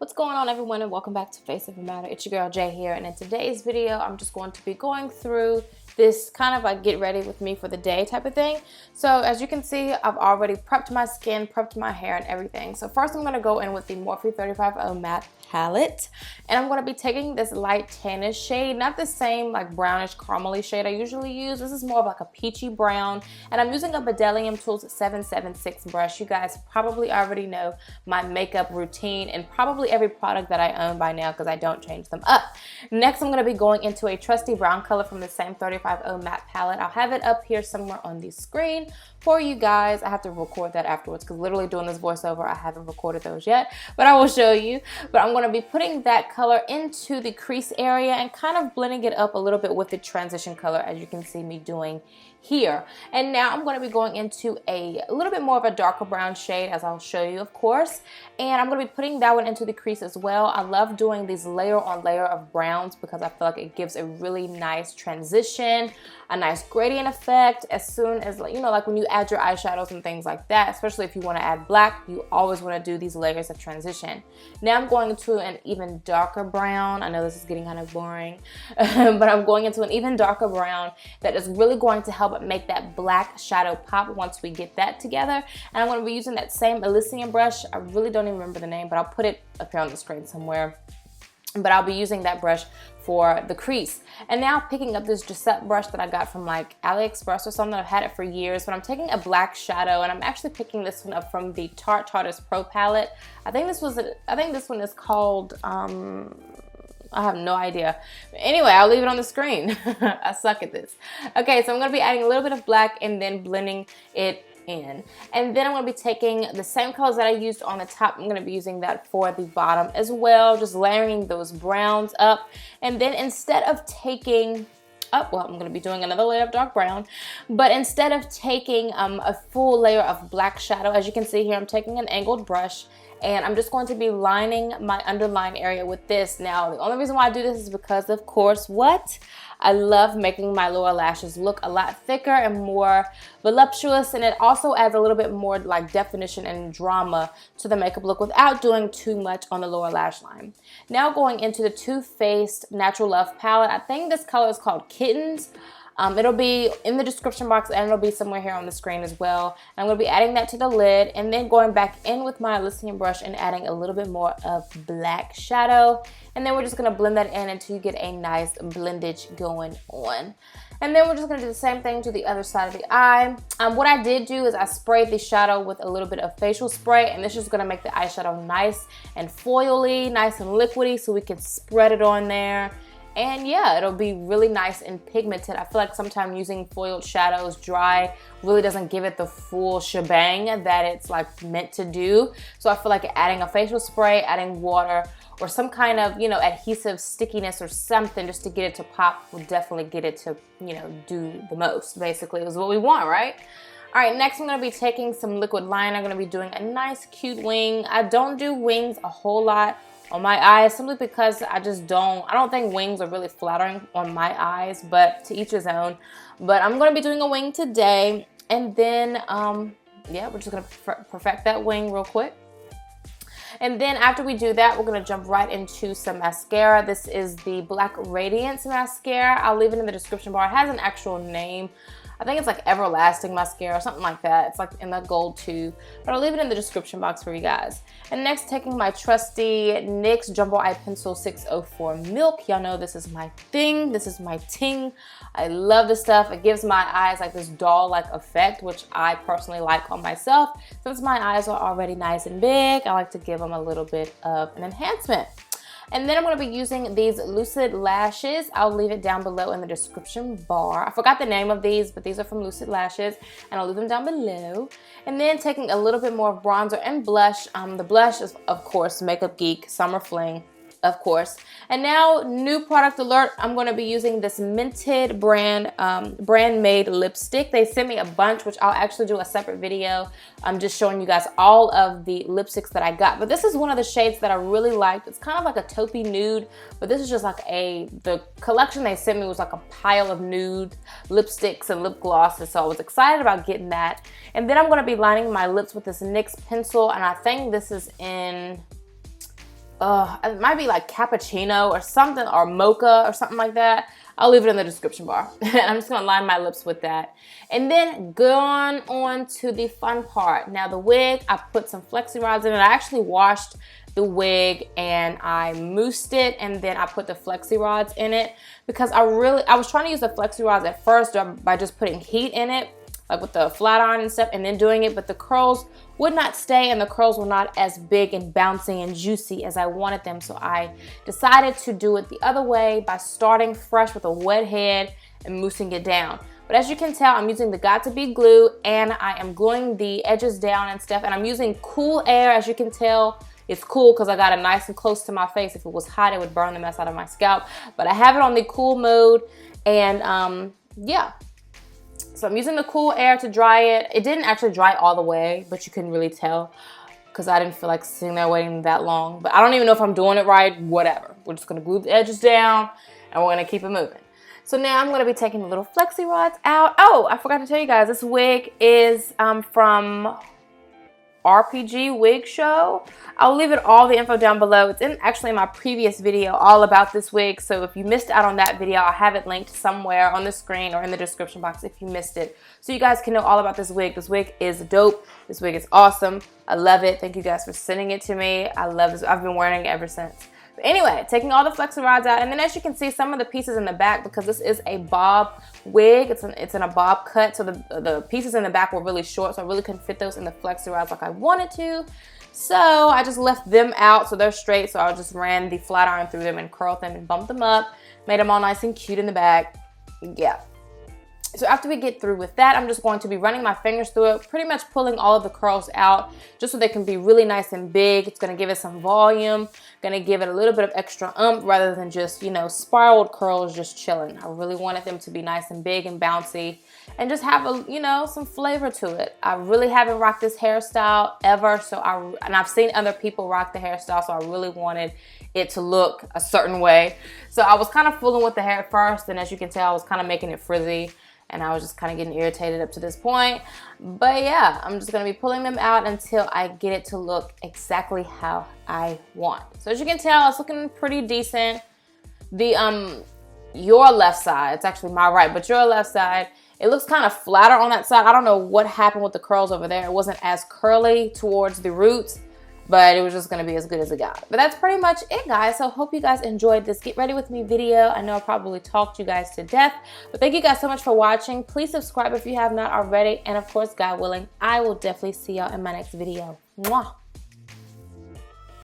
What's going on, everyone, and welcome back to Face of the Matter. It's your girl Jay here, and in today's video I'm just going to be going through this kind of like get ready with me for the day type of thing. So as you can see, I've already prepped my skin, prepped my hair and everything. So first I'm going to go in with the Morphe 35O matte palette, and I'm going to be taking this light tannish shade, not the same like brownish caramely shade I usually use. This is more of like a peachy brown, and I'm using a Bdellium Tools 776 brush. You guys probably already know my makeup routine and probably every product that I own by now because I don't change them up. Next I'm going to be going into a trusty brown color from the same 35O matte palette. I'll have it up here somewhere on the screen for you guys. I have to record that afterwards because literally doing this voiceover I haven't recorded those yet, but I will show you. But I'm going to be putting that color into the crease area and kind of blending it up a little bit with the transition color, as you can see me doing here. And now I'm going to be going into a little bit more of a darker brown shade, as I'll show you, of course, and I'm going to be putting that one into the crease as well. I love doing these layer on layer of browns because I feel like it gives a really nice transition, a nice gradient effect as soon as, you know, like when you add your eyeshadows and things like that, especially if you want to add black, you always want to do these layers of transition. Now I'm going into an even darker brown. I know this is getting kind of boring, but I'm going into an even darker brown that is really going to help make that black shadow pop once we get that together. And I'm going to be using that same Elysium brush. I really don't even remember the name, but I'll put it up here on the screen somewhere. But I'll be using that brush for the crease. And now picking up this Giuseppe brush that I got from like AliExpress or something. I've had it for years, but I'm taking a black shadow and I'm actually picking this one up from the TARTIST Pro palette. I think this one is called I have no idea. Anyway, I'll leave it on the screen. I suck at this. Okay, so I'm going to be adding a little bit of black and then blending it in. And then I'm going to be taking the same colors that I used on the top. I'm going to be using that for the bottom as well, just layering those browns up. And then instead of taking well, I'm going to be doing another layer of dark brown, but instead of taking a full layer of black shadow, as you can see here, I'm taking an angled brush and I'm just going to be lining my underline area with this. Now, the only reason why I do this is because, of course, what? I love making my lower lashes look a lot thicker and more voluptuous, and it also adds a little bit more like definition and drama to the makeup look without doing too much on the lower lash line. Now going into the Too Faced Natural Love palette. I think this color is called Kittens. It'll be in the description box and it'll be somewhere here on the screen as well. And I'm going to be adding that to the lid and then going back in with my Elysium brush and adding a little bit more of black shadow. And then we're just going to blend that in until you get a nice blendage going on. And then we're just going to do the same thing to the other side of the eye. What I did do is I sprayed the shadow with a little bit of facial spray, and this is going to make the eyeshadow nice and foily, nice and liquidy, so we can spread it on there. And yeah, it'll be really nice and pigmented. I feel like sometimes using foiled shadows dry really doesn't give it the full shebang that it's like meant to do. So I feel like adding a facial spray, adding water, or some kind of, you know, adhesive stickiness or something just to get it to pop will definitely get it to, you know, do the most. Basically, is what we want, right? All right, next I'm going to be taking some liquid liner. I'm going to be doing a nice cute wing. I don't do wings a whole lot on my eyes simply because I don't think wings are really flattering on my eyes, but to each his own. But I'm going to be doing a wing today, and then yeah, we're just going to perfect that wing real quick. And then after we do that, we're going to jump right into some mascara. This is the Black Radiance mascara. I'll leave it in the description bar. It has an actual name. I think it's like Everlasting Mascara or something like that. It's like in the gold tube, but I'll leave it in the description box for you guys. And next, taking my trusty NYX Jumbo Eye Pencil 604 Milk. Y'all know this is my thing. This is my ting. I love this stuff. It gives my eyes like this doll-like effect, which I personally like on myself. Since my eyes are already nice and big, I like to give them a little bit of an enhancement. And then I'm going to be using these Lucid lashes. I'll leave it down below in the description bar. I forgot the name of these, but these are from Lucid Lashes, and I'll leave them down below. And then taking a little bit more of bronzer and blush. The blush is, of course, Makeup Geek Summer Fling, of course. And now, new product alert. I'm going to be using this Mented brand made lipstick. They sent me a bunch, which I'll actually do a separate video. I'm just showing you guys all of the lipsticks that I got. But this is one of the shades that I really liked. It's kind of like a taupey nude, but this is just like the collection they sent me was like a pile of nude lipsticks and lip glosses. So I was excited about getting that. And then I'm going to be lining my lips with this NYX pencil, and I think this is in it might be like cappuccino or something, or mocha or something like that. I'll leave it in the description bar. And I'm just gonna line my lips with that. And then going on to the fun part. Now the wig, I put some Flexi rods in it. I actually washed the wig and I moussed it, and then I put the Flexi rods in it because I was trying to use the Flexi rods at first by just putting heat in it, like with the flat iron and stuff, and then doing it, but the curls would not stay and the curls were not as big and bouncy and juicy as I wanted them. So I decided to do it the other way by starting fresh with a wet head and moussing it down. But as you can tell, I'm using the Got2b glue and I am gluing the edges down and stuff, and I'm using cool air. As you can tell, it's cool because I got it nice and close to my face. If it was hot, it would burn the mess out of my scalp. But I have it on the cool mode, and yeah. So I'm using the cool air to dry it. It didn't actually dry all the way, but you couldn't really tell because I didn't feel like sitting there waiting that long. But I don't even know if I'm doing it right, whatever. We're just gonna glue the edges down and we're gonna keep it moving. So now I'm gonna be taking the little Flexi rods out. Oh, I forgot to tell you guys, this wig is from RPG Wig Show. I'll leave all the info down below. It's actually in my previous video all about this wig, so if you missed out on that video, I'll have it linked somewhere on the screen or in the description box if you missed it, so you guys can know all about this wig. This wig is dope. This wig is awesome. I love it. Thank you guys for sending it to me. I love this. I've been wearing it ever since. But anyway, taking all the Flexi rods out, and then as you can see, some of the pieces in the back, because this is a bob wig, it's in a bob cut, so the pieces in the back were really short, so I really couldn't fit those in the Flexi rods like I wanted to. So I just left them out so they're straight, so I just ran the flat iron through them and curled them and bumped them up, made them all nice and cute in the back. Yeah. So after we get through with that, I'm just going to be running my fingers through it, pretty much pulling all of the curls out just so they can be really nice and big. It's going to give it some volume, going to give it a little bit of extra oomph rather than just, you know, spiraled curls just chilling. I really wanted them to be nice and big and bouncy and just have a, you know, some flavor to it. I really haven't rocked this hairstyle ever, so I've seen other people rock the hairstyle, so I really wanted it to look a certain way. So I was kind of fooling with the hair first, and as you can tell, I was kind of making it frizzy. And I was just kind of getting irritated up to this point. But yeah, I'm just going to be pulling them out until I get it to look exactly how I want. So as you can tell, it's looking pretty decent. Your left side, it's actually my right, but your left side, it looks kind of flatter on that side. I don't know what happened with the curls over there. It wasn't as curly towards the roots, but it was just going to be as good as it got. But that's pretty much it, guys. So hope you guys enjoyed this Get Ready With Me video. I know I probably talked you guys to death, but thank you guys so much for watching. Please subscribe if you have not already. And of course, God willing, I will definitely see y'all in my next video. Mwah!